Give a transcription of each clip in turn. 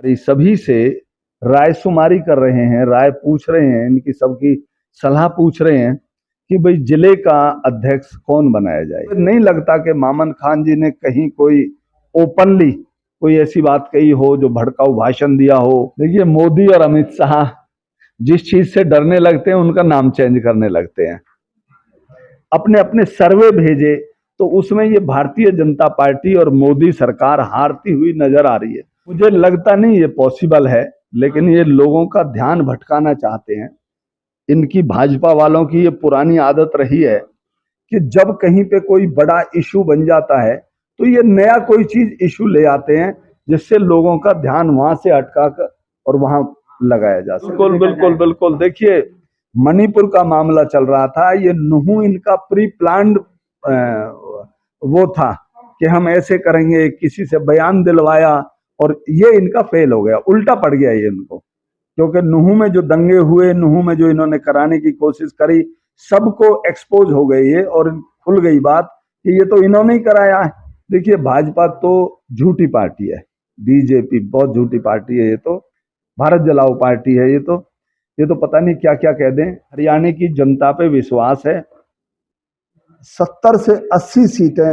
ये सभी से राय शुमारी कर रहे हैं, राय पूछ रहे हैं, इनकी सबकी सलाह पूछ रहे हैं कि भाई जिले का अध्यक्ष कौन बनाया जाए। नहीं लगता कि मामन खान जी ने कहीं कोई ओपनली कोई ऐसी बात कही हो जो भड़काऊ भाषण दिया हो। देखिए, मोदी और अमित शाह जिस चीज से डरने लगते हैं उनका नाम चेंज करने लगते हैं। अपने अपने सर्वे भेजे तो उसमें ये भारतीय जनता पार्टी और मोदी सरकार हारती हुई नजर आ रही है। मुझे लगता नहीं ये पॉसिबल है, लेकिन ये लोगों का ध्यान भटकाना चाहते हैं। इनकी भाजपा वालों की ये पुरानी आदत रही है कि जब कहीं पे कोई बड़ा इशू बन जाता है तो ये नया कोई चीज इशू ले आते हैं जिससे लोगों का ध्यान वहां से हटका कर और वहां लगाया जा सके। बिल्कुल बिल्कुल बिल्कुल। देखिए, मणिपुर का मामला चल रहा था, ये नुहू इनका प्री प्लान्ड वो था कि हम ऐसे करेंगे, किसी से बयान दिलवाया और ये इनका फेल हो गया, उल्टा पड़ गया ये इनको। क्योंकि नुहू में जो दंगे हुए, नुहू में जो इन्होंने कराने की कोशिश करी, सबको एक्सपोज हो गई है और खुल गई बात कि ये तो इन्होंने ही कराया है। देखिए, भाजपा तो झूठी पार्टी है, बीजेपी बहुत झूठी पार्टी है, ये तो भारत जलाओ पार्टी है, ये तो पता नहीं क्या क्या कह दें। हरियाणा की जनता पे विश्वास है। 70 से 80 सीटें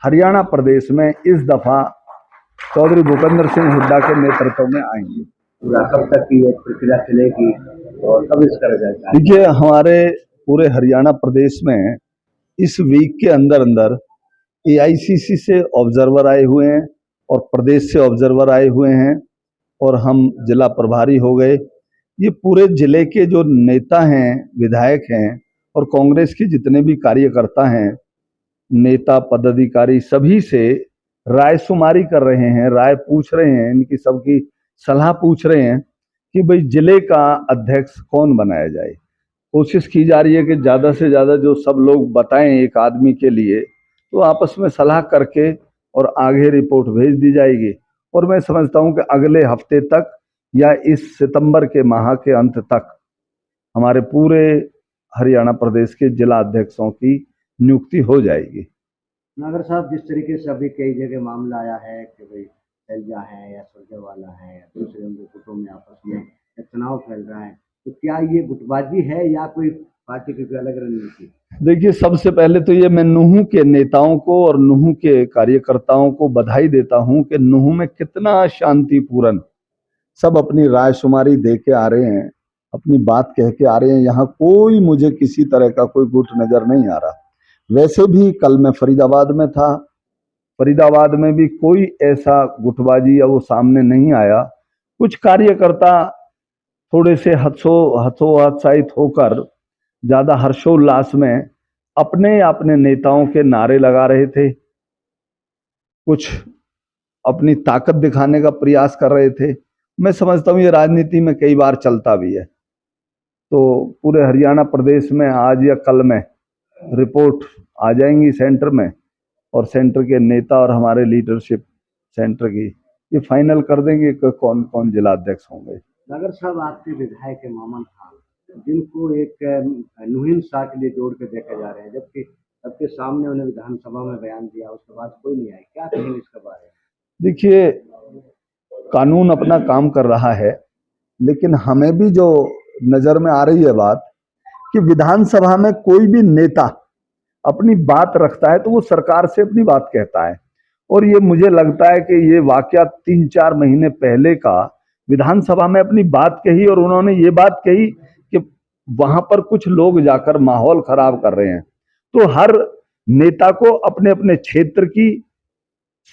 हरियाणा प्रदेश में इस दफा चौधरी भूपेंद्र सिंह हुड्डा के नेतृत्व में आएंगी। कब तक की प्रक्रिया चलेगी और कब इसका रिजल्ट आएगा? देखिए, हमारे पूरे हरियाणा प्रदेश में इस वीक के अंदर अंदर AICC से ऑब्जर्वर आए हुए हैं और प्रदेश से ऑब्जर्वर आए हुए हैं और हम जिला प्रभारी हो गए। ये पूरे जिले के जो नेता हैं, विधायक हैं और कांग्रेस के जितने भी कार्यकर्ता हैं, नेता पदाधिकारी, सभी से राय शुमारी कर रहे हैं, राय पूछ रहे हैं, इनकी सबकी सलाह पूछ रहे हैं कि भाई जिले का अध्यक्ष कौन बनाया जाए। कोशिश की जा रही है कि ज्यादा से ज्यादा जो सब लोग बताएं एक आदमी के लिए, तो आपस में सलाह करके और आगे रिपोर्ट भेज दी जाएगी। और मैं समझता हूं कि अगले हफ्ते तक या इस सितंबर के माह के अंत तक हमारे पूरे हरियाणा प्रदेश के जिला अध्यक्षों की नियुक्ति हो जाएगी। नागर साहब, जिस तरीके से अभी कई जगह मामला आया है कि भाई शैलजा है या सुरजेवाला है या दूसरे उनके गुटों में आपस में तनाव फैल रहा है, तो क्या ये गुटबाजी है या कोई पार्टी की कोई अलग रणनीति? देखिए, सबसे पहले तो ये मैं नुहू के नेताओं को और नुहू के कार्यकर्ताओं को बधाई देता हूं कि नुहू में कितना शांतिपूर्ण सब अपनी राय शुमारी दे के आ रहे हैं, अपनी बात कह के आ रहे हैं। यहाँ कोई मुझे किसी तरह का कोई गुट नजर नहीं आ रहा। वैसे भी कल मैं फरीदाबाद में था, फरीदाबाद में भी कोई ऐसा गुटबाजी या वो सामने नहीं आया। कुछ कार्यकर्ता थोड़े से हतोत्साहित होकर ज्यादा हर्षोल्लास में अपने अपने नेताओं के नारे लगा रहे थे, कुछ अपनी ताकत दिखाने का प्रयास कर रहे थे। मैं समझता हूँ ये राजनीति में कई बार चलता भी है। तो पूरे हरियाणा प्रदेश में आज या कल में रिपोर्ट आ जाएंगी सेंटर में, और सेंटर के नेता और हमारे लीडरशिप सेंटर की ये फाइनल कर देंगे कि कौन कौन जिला अध्यक्ष होंगे। नागर साहब, आपके विधायक के मामन खान, जिनको एक नुहीन शाह के लिए जोड़ के देखे जा रहे हैं, जबकि सबके सामने उन्हें विधानसभा में बयान दिया, उसके बाद कोई नहीं आया, क्या कहेंगे इसके बारे में? देखिए, कानून अपना काम कर रहा है, लेकिन हमें भी जो नजर में आ रही है बात कि विधानसभा में कोई भी नेता अपनी बात रखता है तो वो सरकार से अपनी बात कहता है। और ये मुझे लगता है कि ये वाकया 3-4 महीने पहले का विधानसभा में अपनी बात कही और उन्होंने ये बात कही कि वहां पर कुछ लोग जाकर माहौल खराब कर रहे हैं। तो हर नेता को अपने अपने क्षेत्र की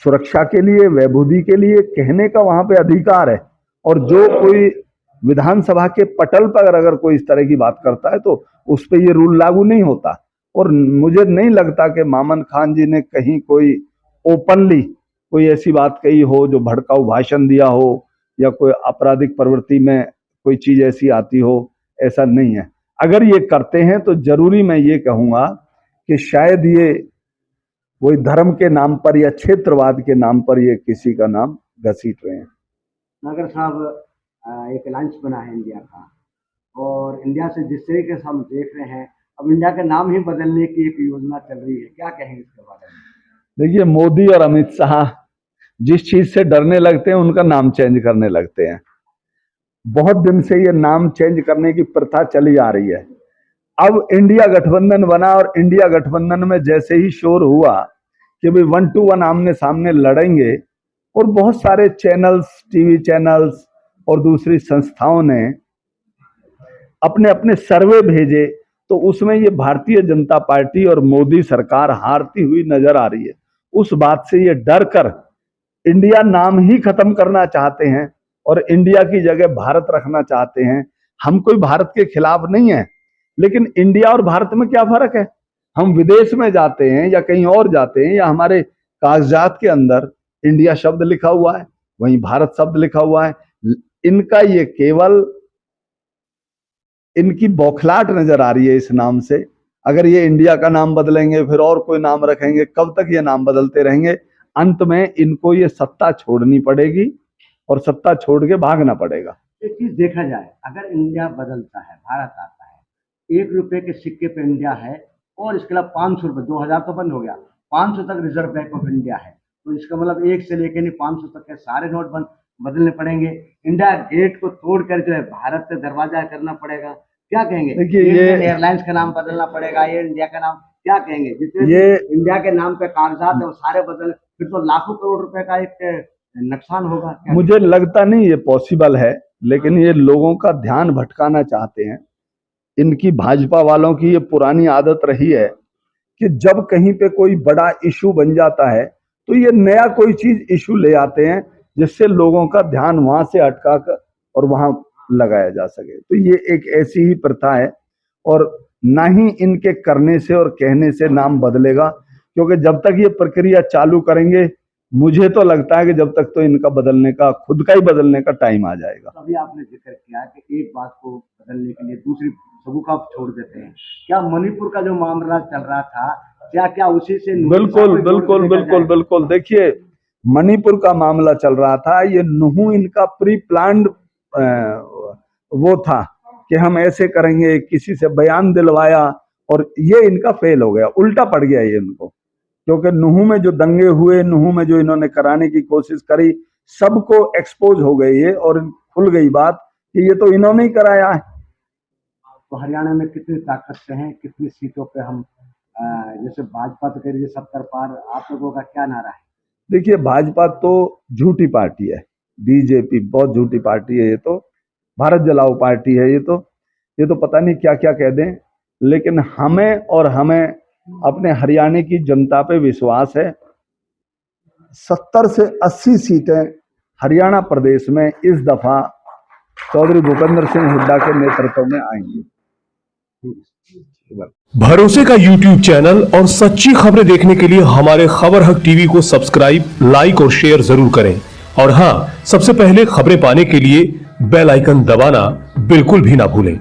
सुरक्षा के लिए, वैभूति के लिए कहने का वहां पे अधिकार है। और जो कोई विधानसभा के पटल पर अगर कोई इस तरह की बात करता है तो उस पर ये रूल लागू नहीं होता। और मुझे नहीं लगता कि मामन खान जी ने कहीं कोई ओपनली कोई ऐसी बात कही हो जो भड़काऊ भाषण दिया हो या कोई आपराधिक प्रवृत्ति में कोई चीज ऐसी आती हो, ऐसा नहीं है। अगर ये करते हैं तो जरूरी मैं ये कहूंगा कि शायद ये वही धर्म के नाम पर या क्षेत्रवाद के नाम पर ये किसी का नाम घसीट रहे हैं। नागर साहब, एक लंच बना है इंडिया का, और इंडिया से जिस तरीके से हम देख रहे हैं, अब इंडिया का नाम ही बदलने की एक योजना चल रही है, क्या कहेंगे इसके बारे में? देखिए, मोदी और अमित शाह जिस चीज से डरने लगते हैं उनका नाम चेंज करने लगते हैं। बहुत दिन से ये नाम चेंज करने की प्रथा चली आ रही है। अब इंडिया गठबंधन बना और इंडिया गठबंधन में जैसे ही शोर हुआ कि भाई 1 to 1 आमने सामने लड़ेंगे, और बहुत सारे चैनल्स, टीवी चैनल्स और दूसरी संस्थाओं ने अपने अपने सर्वे भेजे, तो उसमें ये भारतीय जनता पार्टी और मोदी सरकार हारती हुई नजर आ रही है। उस बात से ये डर कर इंडिया नाम ही खत्म करना चाहते हैं और इंडिया की जगह भारत रखना चाहते हैं। हम कोई भारत के खिलाफ नहीं है, लेकिन इंडिया और भारत में क्या फर्क है? हम विदेश में जाते हैं या कहीं और जाते हैं, या हमारे कागजात के अंदर इंडिया शब्द लिखा हुआ है, वहीं भारत शब्द लिखा हुआ है। इनका ये केवल इनकी बौखलाहट नजर आ रही है इस नाम से। अगर ये इंडिया का नाम बदलेंगे, फिर और कोई नाम रखेंगे, कब तक ये नाम बदलते रहेंगे? अंत में इनको ये सत्ता छोड़नी पड़ेगी और सत्ता छोड़ के भागना पड़ेगा। एक चीज देखा जाए, अगर इंडिया बदलता है, भारत आता है, 1 रुपए के सिक्के पे इंडिया है और इसके अलावा 500 रुपए, 2000 तो बंद हो गया, 500 तक रिजर्व बैंक ऑफ इंडिया है, तो इसका मतलब 1 से लेकर 500 तक के सारे नोट बदलने पड़ेंगे। इंडिया गेट को तोड़कर जो है भारत से दरवाजा करना पड़ेगा। क्या कहेंगे? देखिए, ये एयरलाइंस का नाम बदलना पड़ेगा, ये इंडिया का नाम, क्या कहेंगे? जितने ये इंडिया के नाम पे कागजात है वो सारे बदल, फिर तो लाखों करोड़ रुपए का एक नुकसान होगा। मुझे लगता नहीं ये पॉसिबल है, लेकिन ये लोगों का ध्यान भटकाना चाहते हैं। इनकी भाजपा वालों की ये पुरानी आदत रही है कि जब कहीं पे कोई बड़ा इशू बन जाता है तो ये नया कोई चीज इशू ले आते हैं, जिससे लोगों का ध्यान वहां से हटका कर और वहां लगाया जा सके। तो ये एक ऐसी ही प्रथा है, और ना ही इनके करने से और कहने से नाम बदलेगा, क्योंकि जब तक ये प्रक्रिया चालू करेंगे, मुझे तो लगता है कि जब तक तो इनका बदलने का, खुद का ही बदलने का टाइम आ जाएगा। अभी आपने जिक्र किया कि एक बात को बदलने के लिए दूसरी सबूका छोड़ देते हैं। क्या मणिपुर का जो मामला चल रहा था, क्या उसी से? बिल्कुल बिल्कुल बिल्कुल बिल्कुल। देखिए, मणिपुर का मामला चल रहा था, ये नुहू इनका प्री प्लान्ड वो था कि हम ऐसे करेंगे, किसी से बयान दिलवाया और ये इनका फेल हो गया, उल्टा पड़ गया ये इनको। क्योंकि नुहू में जो दंगे हुए, नुहू में जो इन्होंने कराने की कोशिश करी, सबको एक्सपोज हो गई है और खुल गई बात कि ये तो इन्होंने ही कराया है। तो हरियाणा में कितनी ताकत से हैं, कितनी सीटों पे हम, जैसे भाजपा तो कह रही है 70 पार, आप लोगों का क्या नारा है? देखिए, भाजपा तो झूठी पार्टी है, बीजेपी बहुत झूठी पार्टी है, ये तो भारत जलाओ पार्टी है, ये तो पता नहीं क्या क्या कह दें। लेकिन हमें अपने हरियाणा की जनता पे विश्वास है। 70 से 80 सीटें हरियाणा प्रदेश में इस दफा चौधरी भूपेंद्र सिंह हुड्डा के नेतृत्व में आएंगी। भरोसे का YouTube चैनल और सच्ची खबरें देखने के लिए हमारे खबर हक टीवी को सब्सक्राइब, लाइक और शेयर जरूर करें। और हां, सबसे पहले खबरें पाने के लिए बेल आइकन दबाना बिल्कुल भी ना भूलें।